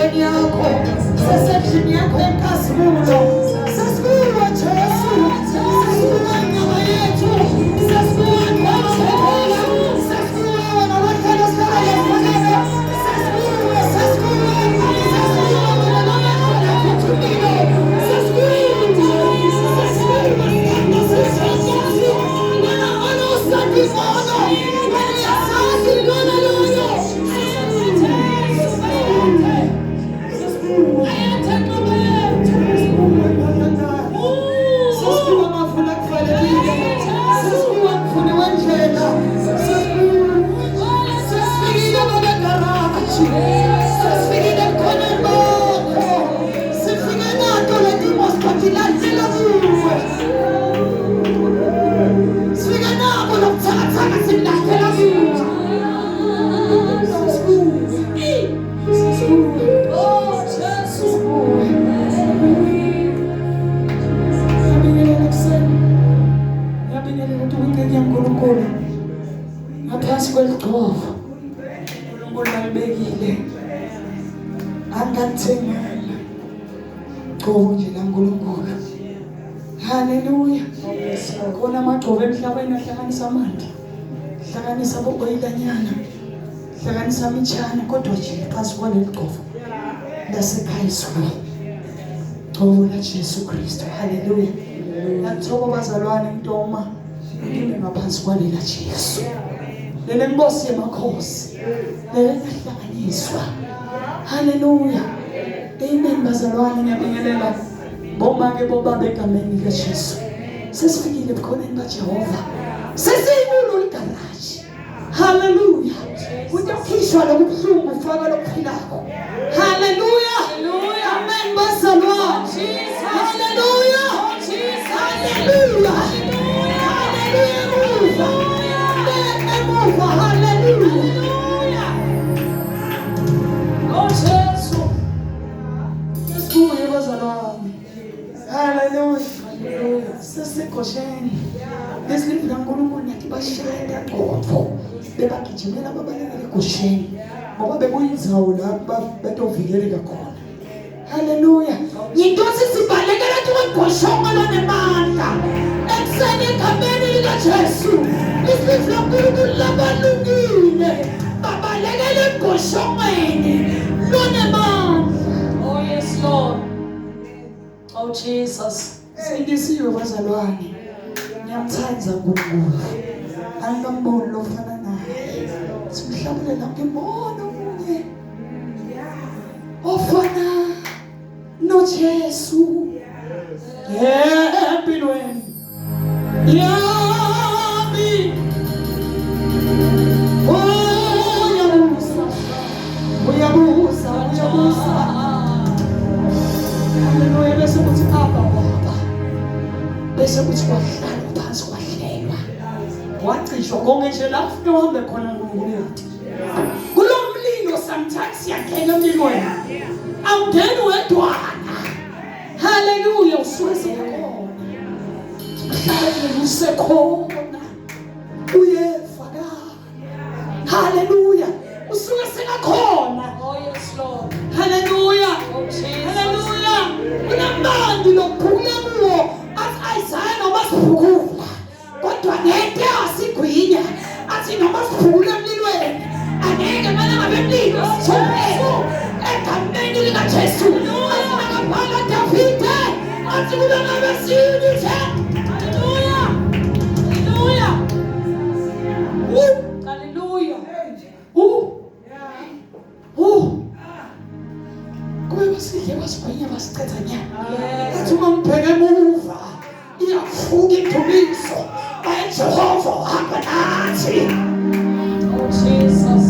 enkonzweni yakho, sesendlini yakho yenkazimulo. Sesibuka Jesu, sesibuka ingcwaba yethu, sesibuka ngokuthekela, sesibuka wena wahlala sihlala yesibonelo, sesibuka, sesibuka, sesibuka wena lomehlela phuthumile, sesibuka, wena onosandizano, wena yasazi lona loyo. Hallelujah. Kona amagcobo emhlabeni ahlanganisa amandla, hlanganisa aboboyilanyana, hlanganisa imithana, kodwa nje xa sibona igcobo lasekhayisweni, igcobo laJesu Kristu. Hallelujah. Ngiyathoba bazalwane ntoma ngime ngaphansi kwalela Jesu, lele nkosi yamakhosi, lele lahlanganiswa. Hallelujah. Amen bazalwane, ngiyabingelela bomake bobaba egameni likaJesu. Sesifikile ebukhoneni baJehova, sesiyikulo ligaraji. Hallelujah. Uyakhishwa lokubuhlungu ufaka lokuphilayo. Hallelujah. Amen bazalwane. Hallelujah. Hallelujah. Hallelujah. Hallelujah. Oh Jesu. Sesibuye bazalwane. Hallelujah. Sesekosheni lesilivula uNkulunkulu nathi bashaya qotho bebagijimela babalekele eGosheni ngoba bekuyindzawo la betovikeleka khona. Hallelujah. Yintosi sibalekela tukaGoshonga lonemandla ekuseni egameni likaJesu. Isilivula uNkulunkulu labalungile babalekele eGoshongeni lonemandla. Oh yes Lord. Oh Jesus. Sindisiwe bazalwane. Ngiyamthanda uNkulunkulu. Angamboni lofana naye. Simhlabulela ngibona umunye ofana noJesu. Empilweni yami. Uyabusa. Hallelujah. Bese kuthi Abba bese kuthi kwahlala phansi kwahlelwa wacishwa konke nje lapho uhambe khona ngokuyathi kulo mlilo sometimes siyangena emlilweni awungeni wedwana. Hallelujah. Usuke sekhona usekhona uyefaka. Hallelujah. Usuke sekakhona. Oh yes Lord. Hallelujah. Hallelujah. Unamandla lokuphula kuwo Isaiah noma siphukula kodwa ngeke asigwinya athi noma siphukula emlilweni angeke mana ngabe emlilo sithumele egameni likaJesu. Asingaphala Davide athi kube ngabe siyithe. Hallelujah. Hallelujah. Kube basidle basigwinya basicetha nyana. Athi uma ngibheke emuva iyafuka indumiso kaJehova hamba nathi. Oh Jesus.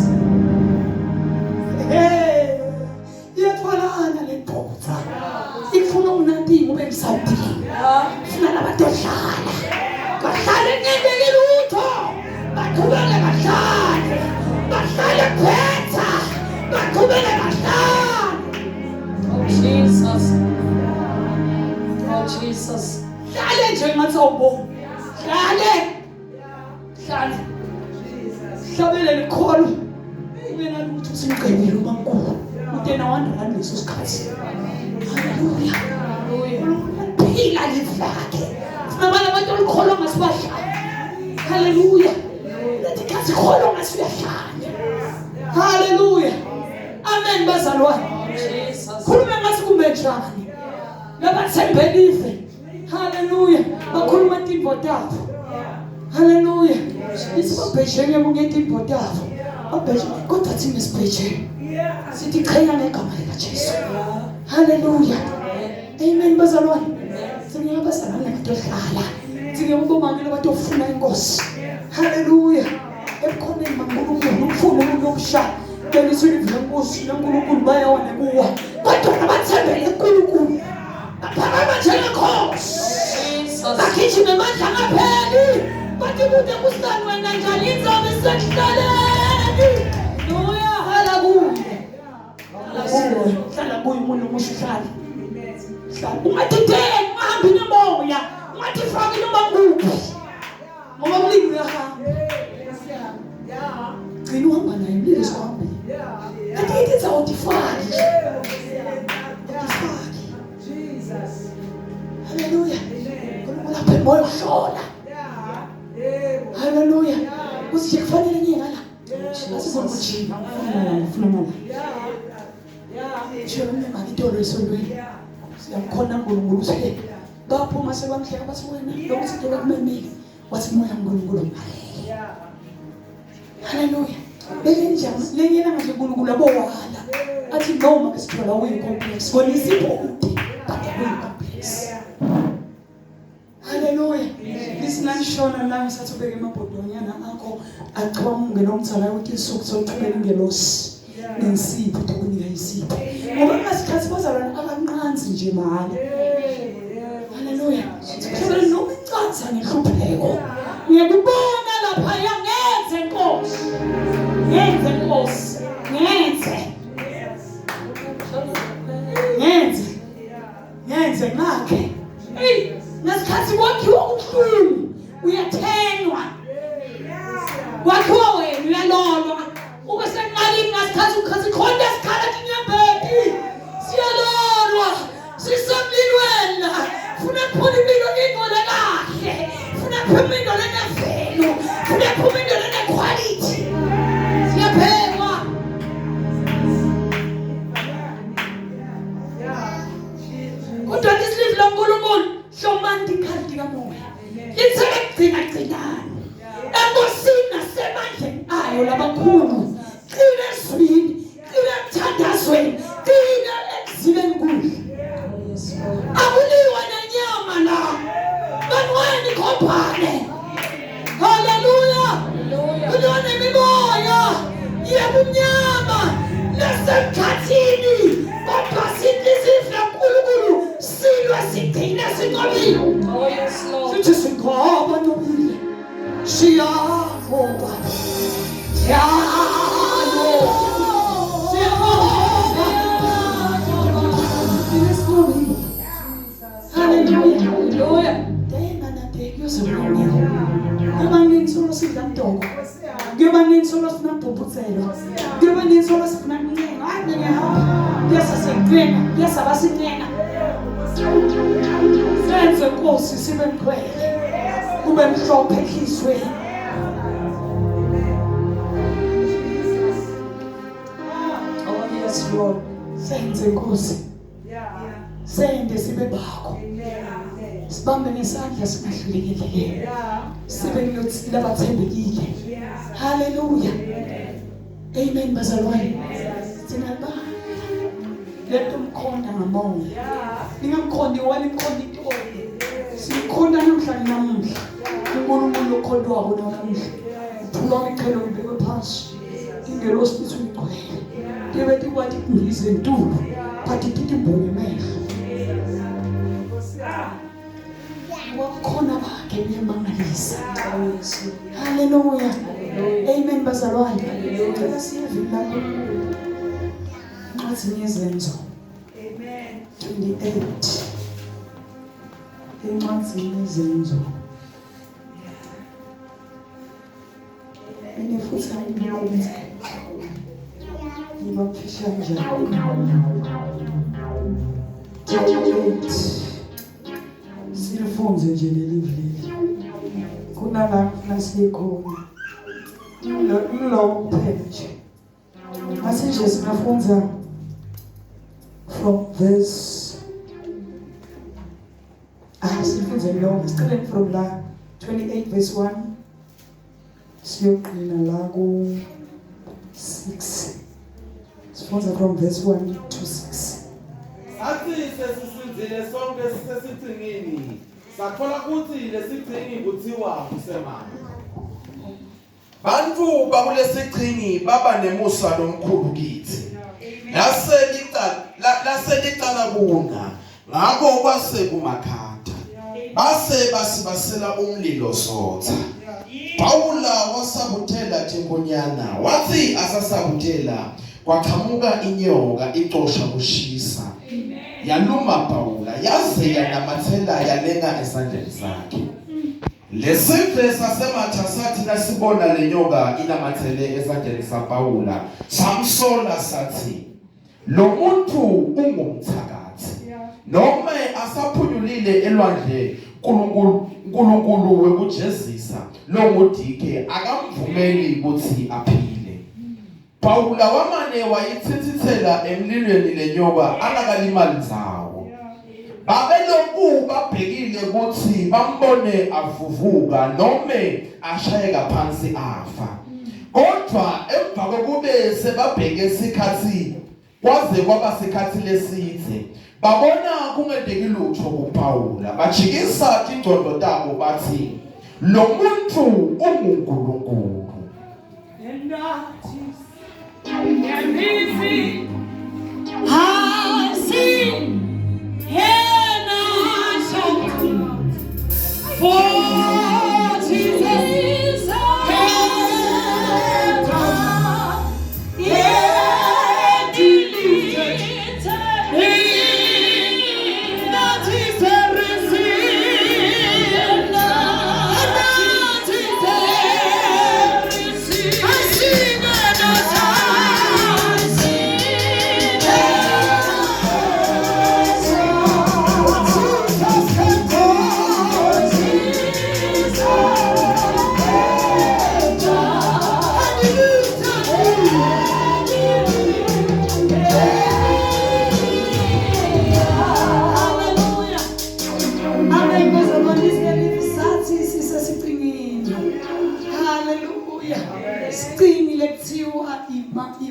Iyatholakala le phutha. Ifuna unandini ube msawudini. Ifuna nabantu odlala. Bahlale ngibeke lutho. Baqhubeke bahlale. Bahlale phetha. Baqhubeke bahlale. Oh Jesus. Oh Jesus. Hlale nje ngathi awuboni. Hlale. Hlabele likholo. Wena lutho usimqedile uMankulu. utena wandra leso sikhathi. Haleluya. Phila life lakhe. Sinabanye abantu olikholwa ngasibasha. Haleluya. Lethi kathi kholwa ngasibashana. Haleluya. Amen bazalwane. Jesus. Khuluma ngasi kumbe njani. Labathembelize. Haleluya. Bakhuluma intimbo tabo. Haleluya. Isibabhejene kungethi intimbo tabo. Abhejene kodwa thina sibhejene. Sithi qhenya ngegama lika Jesu. Haleluya. Amen bazalwane. Singiyabazalwane abadohlala. Singiyabonga ngelo batofuna inkosi. Haleluya. Ekhoneni maNkulunkulu ufuna umuntu omsha. Beliswini lenkosi leNkulunkulu bayawana kuwa. Kodwa abathembele uNkulunkulu. Baphakama njengenkosi. Bakhishime amandla ngapheli. Bathi kude kusani wena njani inzobe sekuhlaleni. Haleluya. Haleluya. Hlala kuyo umuntu omusha hlala. Hlala ungathitheni ungahambi nemoya. Ungathi faki noma nguphi. Ngoba umlimi uyahamba. Gcina uhamba naye umlimi sihambe. Kanti ithi zawutifaki. Jesus. Haleluya. Kulapha emoya uhlola. Haleluya. Usithi kufanele ngiye ngala. Asifuna ukujima. Ufuna ngala. Nje ngitolo esondweni. Siyakhona uNkulunkulu usihle. Baphuma sebamhleka bathi wena lokuthi ke kumemile. Wathi moya uNkulunkulu. Haleluya. Benjani lengena nje uNkulunkulu abowala. Athi noma kesithola uyicomplex. Bona isipho. Complex. Haleluya. Lisinanishona la ngisathubeka emabhodonyana akho aqhamuke nomthana ukuthi isuku sokuthubeka ingelosi. Nensipho ukunika isipho. Ngoba masikhathi bazalwana abanqanzi nje mahala. Haleluya. Sikuhlala noma incanza ngihlupheko. Ngiyakubona lapha yangenze Nkosi. Yenze Nkosi. Yenze ngakhe. Hey, nasikhathi wakhiwa ubuhlungu uyathenwa. Wakhiwa wena uyalolwa. Ube senqalini nasikhathi ukhathi khona esikhala kinyembeki. Siyalolwa. Sisamlilwela. Funa kuphula impilo ingole kahle. Funa kuphuma indole nevelo. Funa kuphuma indole nequality. Siyaphekwa. Kodwa isilivu loNkulunkulu shomandi ikhadi kamoya. Litsekugcina-gcinani. Enkosini nasemandleni ayo labakhulu. Qina ezwini, qina emthandazweni, qina ekuzileni kuhle. Akuliwa nenyama la. Banweni khophane. Haleluya. Kuliwa nemimoya. Yebumnyama. Lesemkhathini. Kodwa sithi sifla uNkulunkulu. Silwa sigcina sinqobile. Oh yes Lord. Sithi sinqoba nobile. Siyabonga. Hallelujah. Tena na Deus umnyango. Ngibanini solo sidamdoko. Ngibanini solo sinabhubhutselo. Ngibanini solo sifuna kuncenga. Hayi ngiyahamba. Yasasekwena, yasabasincenga. Senze Nkosi sibe mkhwele. Ube mhlophe enhlizweni. Oh yes Lord. Senze Nkosi. Sende sibe bakho. Sibambe nesandla singahlulekile. Sibe labathembekile. Haleluya. Amen bazalwane. Sinaba. Lethu umkhonda ngamoya. Ningamkhondi wali mkhondi intoni. Sikhonda namhlanje namuhla. uNkulunkulu okholwayo namuhla. Uphula iqhelo ngibekwe phansi. Ingelosi lithi ngigcwele. Debethi kwathi kungize ntulu. Phathi tithi mbone mehlo. Wakhona bakhe uyamangalisa. Haleluya. Amen bazalwane. Ngicela siyevila. Ncathi ngezenzo. Amen. 28. Incwadi yezenzo. Ine futhi ayibonze. ngibamfisha njalo 28 silifunze nje leli kunala nasikhona lo page message sinafunza from verse silifunze lo siqale from la 28 verse 1 siyokina la ku 6 sifunza from verse 1 to 6 athi sesisinzile sonke sisesicingini sakhola ukuthi lesicini kuthiwa usemanje bantu bakulesicingi baba nemusa lomkhulu kithi laselicala kuna ngakho kwase kumakhatha base basibasela umlilo sotha Paula wasabuthela thengonyana wathi asasabuthela kwaqhamuka inyoka ixosha kushisa yaluma Paula yaze yanamathela yalenga esandleni sakhe lesifo sasematha sathi nasibona lenyoka inamathele esandleni saPaula samsola sathi lo muntu ungumthakathi noma asaphunyulile elwandle uNkulunkulu wekujezisa lo ngodike akamvumeli ukuthi aphile Paula wamane wayithithithela emlilweni lenyoka alakalimali zawo babelokhu babhekile ukuthi bambone avuvuka nome ashayeka phansi afa kodwa emva kokube sebabheke isikhathi kwaze kwaba sikhathi lesithe babona kungedeki lutho kuPaula bajikisa ingcondo tabo bathi lo muntu unguNkulunkulu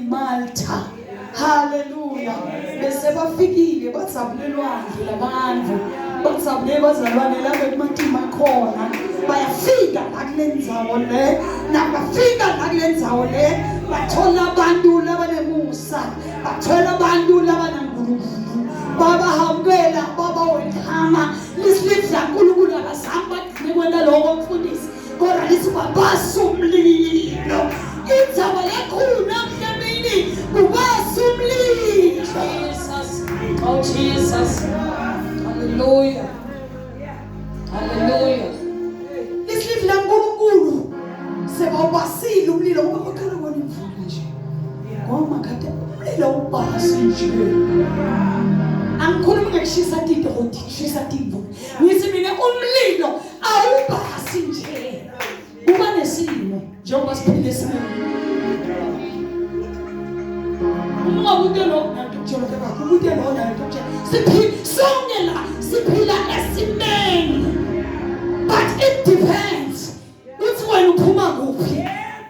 Malta. Hallelujah. Bese bafikile batsabulelwane labantu. Batsabule bazalwane lapho ematima khona. Bayafika la kule ndzawo le. Nabafika la kule ndzawo le. Bathola abantu labanemusa. Bathola abantu labaNkulunkulu. Baba hambela, baba welcome. Lisidla uNkulunkulu akasamba kwena lokho mfundisi. Kodwa lisibabasa umlilo. Indzawo yakhona emhlabeni kubasa umlilo. Jesus. Oh Jesus. Hallelujah. Hallelujah. Lisidla uNkulunkulu sebawubasile umlilo ubakhala kona imvulo nje. Ngoma kade umlilo ubasi nje. Angikhulumi ngekushisa tinto kodwa shisa tinto. Ngithi mina umlilo awubasi nje. Kuba nesimo njengoba siphile esimeni. Umabutelo ngakutshela kakhulu ubutelo ngakutshela. Siphila siphila esimeni. But it depends. Uthi wena uphuma kuphi?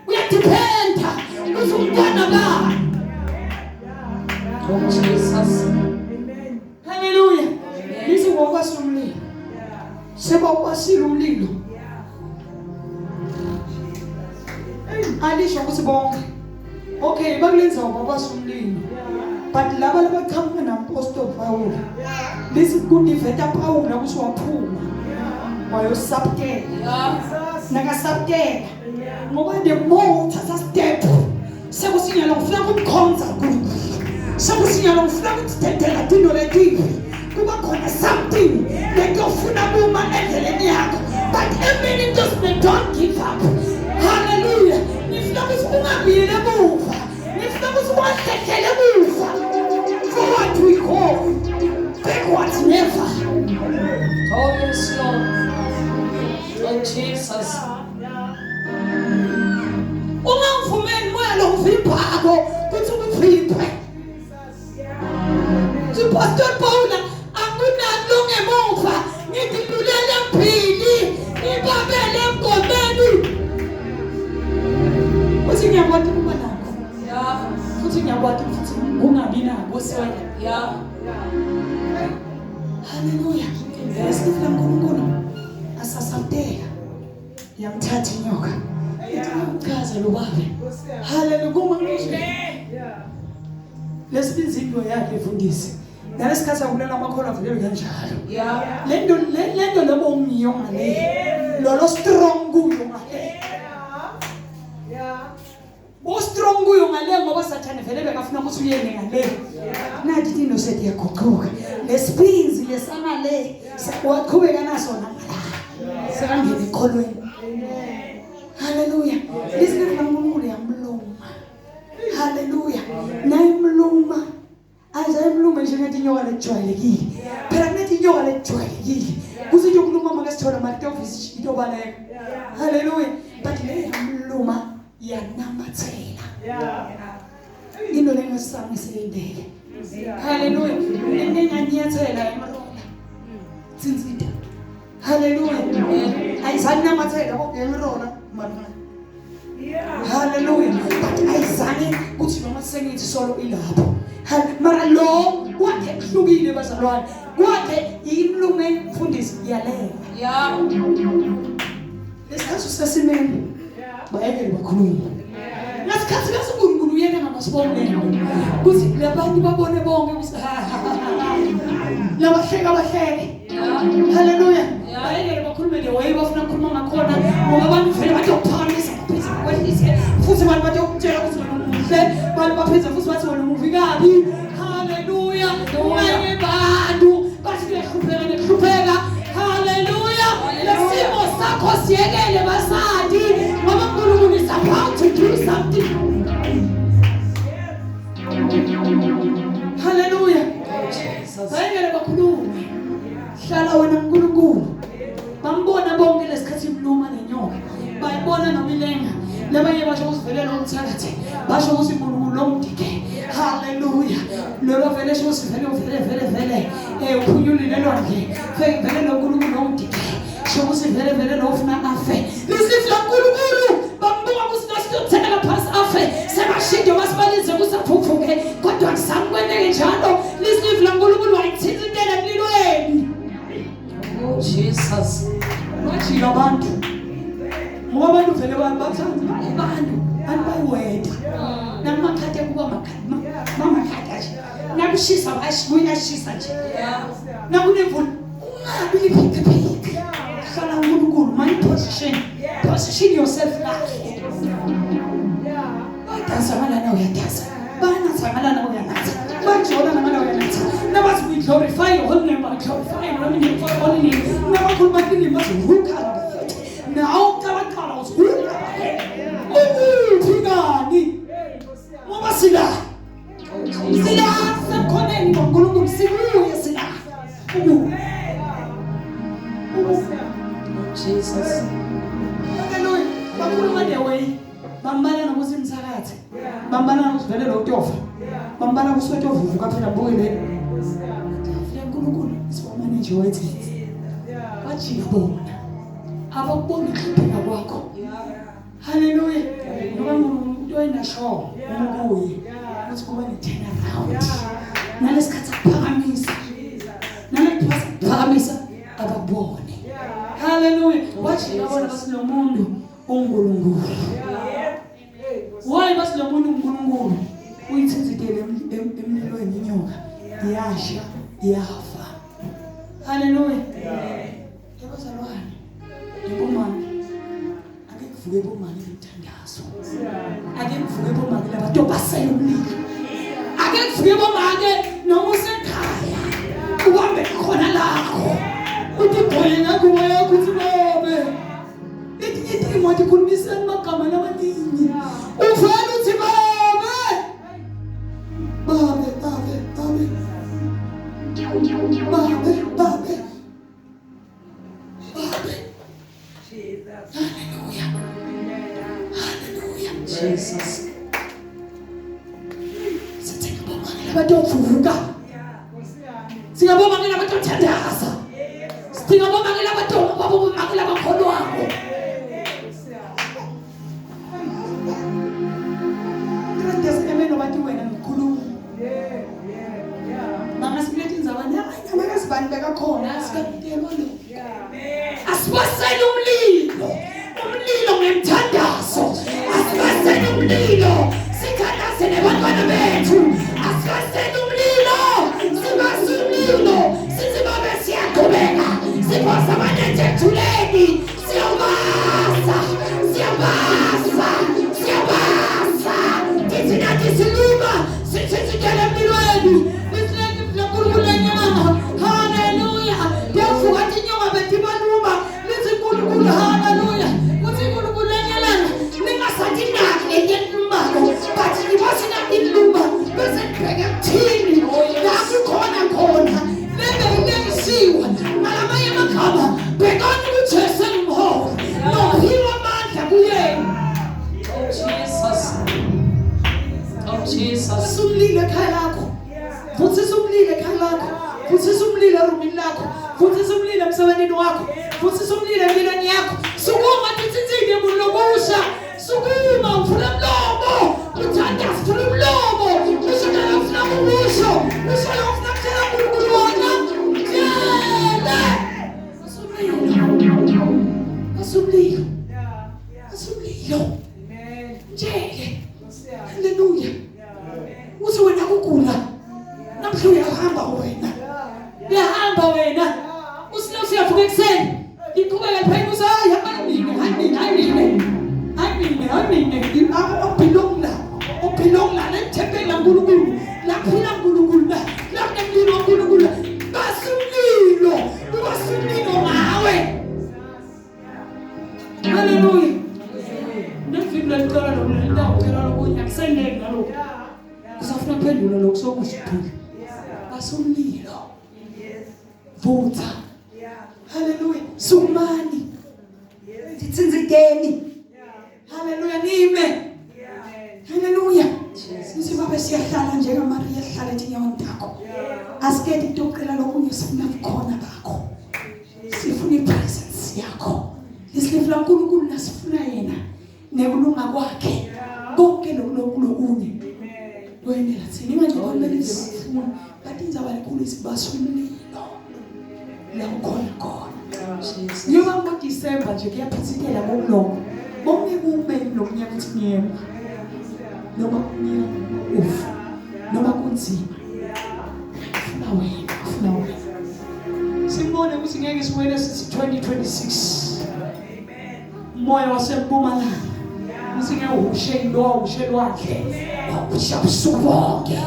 Uyadependa. Uthi umntwana bani? Oh Jesus. Amen. Hallelujah. Lisi ngokwasa umlilo. Seba ukwasile umlilo. Alisho ukuthi bonke. Okay, bakulenza ubabasa umlilo. But laba labaqhamuka naMapostle Paul. Lisi kudiveta Paul ukuthi waphuma. Wayosabtela. Nakasabtela. Ngoba the more uthatha step sekusinyala ufuna kumkhonza uNkulunkulu. Sekusinyala ufuna ukuthetela into letivi. Kuba khona something lekufuna uma endleleni yakho. But everything just don't give up. Hallelujah. Nifuna ukuthi ungabuyele emuva. ufuna ukuthi wahlehlela emuva. Forward we go, backwards never. Oh yes, Lord. Oh Jesus. Ungavumeli moya lo mvimbako ukuthi uphiphe. Pastor Paula akunalo ngemuva ngidilulele mphili ibabele emgomeni. Uthi ngiyakwazi ukuba nakho. Yeah. Futhi ngiyakwazi ukuthi ungabi nabo sona. Yeah. Hallelujah. Esifuna uNkulunkulu asasabdela. Yamthatha inyoka. Ichaza lo baba. Hallelujah kumangizwe. Lesibizinto yakhe efundisi. Nalesikhathi akulela amakhola avulelwe kanjalo. Yeah. Lento lobo ungiyonga le. Lolo strong kuyo ngale. Bo strong kuyo ngale ngoba sathane vele bekafuna ukuthi uyene ngale. Nathi into sethi yaguquka. Lesiphinzi lesamale waqhubeka naso namala. Sekangena ekholweni. Hallelujah. Listen uNkulunkulu yamluma. Hallelujah. Nayimluma. Ayimluma njengathi inyoka lejwayelekile. Phela nethi inyoka lejwayelekile. Kusithi uNkulunkulu makasithola manje office into baleka. Hallelujah. But le yamluma yanamathela. Into lengasami silindele. Hallelujah. Nenganyathela emarona. Tsinzita. Hallelujah. Ayizanamathela ngokuyenrona manje. Hallelujah. But ayizange kuthi noma sengithi solo ilapho. Mara lo kwakhe kuhlukile bazalwane. Kwakhe imlume mfundisi yalela. Yeah. Lesikhathi sesimene. Bayekele bakhuluma. Nasikhathi uNkulunkulu uyena ngamasibonelo. Kuthi labantu babone bonke ukuthi labahleka bahleke. Hallelujah. Bayekele bakhulume le way bafuna ukukhuluma ngakhona ngoba abantu vele bayophakamisa phezulu kwelizwe. Futhi abantu bayokutshela ukuthi wena umuhle, abantu baphezulu futhi bathi wena umuvi kabi. Hallelujah. Wena bantu bathi kuhlupheka. Hallelujah. Lesimo sakho siyekele basadi ngoba uNkulunkulu is about to do something. Hallelujah. Bayekele bakhulume. Hlala wena uNkulunkulu. Bambona bonke lesikhathi imluma nenyoka. Bayibona nomilenga. Labanye basho usivelela umthakathi. Basho ukuthi uNkulunkulu lomdike. Hallelujah. Lolo vele sho usivele vele. Uphunyulile lonke. Vele noNkulunkulu lomdike. Sho usivele nofuna afe. Lisifla uNkulunkulu. Bambuka ukuthi nasiyothenga phansi afe. Sebashindo basibalize kusaphuphuke. Kodwa kusamkwendeke njalo. Lisifla uNkulunkulu wayithintela emlilweni. Oh Jesus. Wathi abantu ngoba abantu vele bathanda abantu bayiweda namakhathe kuba makhama mama khatha nje nakushisa bayashisa nje nakunemvula ungabi liphike hlala uNkulunkulu my position yourself kahle badansa nawe uyadansa banatha nawe uyanatha banjola nawe uyanatha nabathi we glorify your holy name, glorify your name for holy name. Never could make it much who can now Kalakala was who Tigani Momasila Sila Sakonen Gulum Sibu Sila Jesus. Hallelujah. Bakhuluma the way bambana nokusimsakathi bambana nokusivelela uTofa bambana kuswethu ovuvuka phela mbukele uNkulunkulu sibomane nje wethi wathi yabona abakubona ikhipha kwakho. Hallelujah. Ngoba umuntu oyinasho umukuye uthi kuba ne-turn around nalesikhathi akuphakamisa nalekuphakamisa ababone. Hallelujah. Wathi yabona basi lo muntu uNkulunkulu. Why basi lo muntu uNkulunkulu uyithizitele emlilweni inyoka iyasha iyafa. Hallelujah. Yabazalwane yabomama ake kuvuke bomama ngithandazo ake kuvuke bomama labantu basela umlilo ake kuvuke bomama noma usekhaya uhambe khona lakho uthi boye ngakuwe ukuthi bobe ithi imoto ikhulumisana amagama lamaningi uvela uthi bobe Hallelujah. Hallelujah. Jesus. Singabonga singabonga ngelabanthandaza singabonga ngelabakholwako ngiyasemena bathi wena ngikhuluma mama silethe inzabana amakasibani bekakhona asikadelwa lo asibasele umlilo ngemthandazo asibasele umlilo sithandazele abantwana bethu asibasele umlilo sibase umlilo sithi babe siyaqhubeka siphosa amanenje ethuleni siyabasa thithi nathi siluma sithithikele emlilweni lisileke mfulankulukulenyana haleluya ndiyavuka thi inyonga betibaluma lithi nkulunkulu haleluya uthi nkulukulenyana ningasathi naki enyelumbako bathi ngibasina iluma bese ndibheke kuthini lakukhona khona lebekisiwe ngalamanye amagama bhekani ukuthi esengimhola nohiwa amandla kuyena Jesus. Sumlile ekhaya lakho. Vuthisa umlilo ekhaya lakho. Vuthisa umlilo erumini lakho. Vuthisa umlilo emsebenzini wakho. Vuthisa umlilo empilweni yakho. Sukuma titsitsile kulobusha. Sukuma uvula umlomo. Uthanda uvula umlomo. Ushaka ufuna ukusho. Ushaka ufuna kutshela uNkulunkulu wona. Tshela. Asumlilo. Asumlilo. Tshele. Hallelujah. Uthi wena kugula namhla uyahamba wena usilo siyavuka ekseni iqhubeka phela usayi hayimine ophilongla nethempeli laNkulunkulu laphila uNkulunkulu lakunemlilo kaNkulunkulu basumlilo ngawe. Hallelujah. Nefimla licala lokulinda uphela lokunya kuseneke ngalokho kusafuna phendula lokho sokushithula basumlilo vutha. Hallelujah. Sumani titsinzikeni. Hallelujah. Nime. Hallelujah. Sisi babe siyahlala njengaMaria ehlala etinyaweni takho asikedi toqela lokunye sifuna bukhona bakho sifuna ipresence yakho isilifu laNkulunkulu nasifuna yena nekulunga kwakhe konke lokunye wena lathini manje kwamele sifuna bathi inzaba lekhulu isibasumlilo la ukhona njengoba ngoDisemba nje kuyaphithikela ngomlomo bonke kume lokunyaka ukuthi ngiyema noma kunyaka ufu noma kunzima ufuna wena simbone ukuthi ngeke siwele sithi 2026 moya wasempumalanga usingehushe lwakhe wabushaphusuku bonke.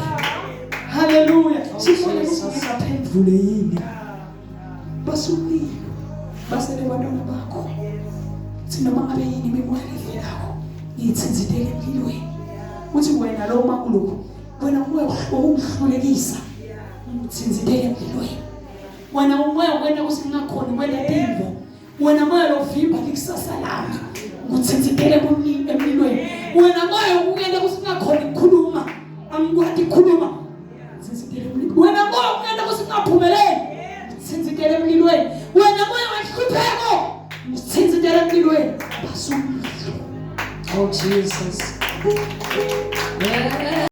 Hallelujah. Sifuna singaphendule yini basumlilo basele bantwana bakho sinoma ngabe yini imimoya levelako ngitsinzitele empilweni uthi wena lo makuluku wena umoya wokuhlulekisa ngitsinzitele empilweni wena umoya wena usingakhona wena timbo wena moya lovimba likusasa lami ngitsinzitele empilweni wena moya ukuyenda kusingakhona ukukhuluma angikwati ukukhuluma ngitsinzitele empilweni wena moya ukuyenda kusingaphumeleli ngitsinzitele empilweni wena moya wahlupheko ngitsinzitele empilweni basumlilo. Oh Jesus. Yeah.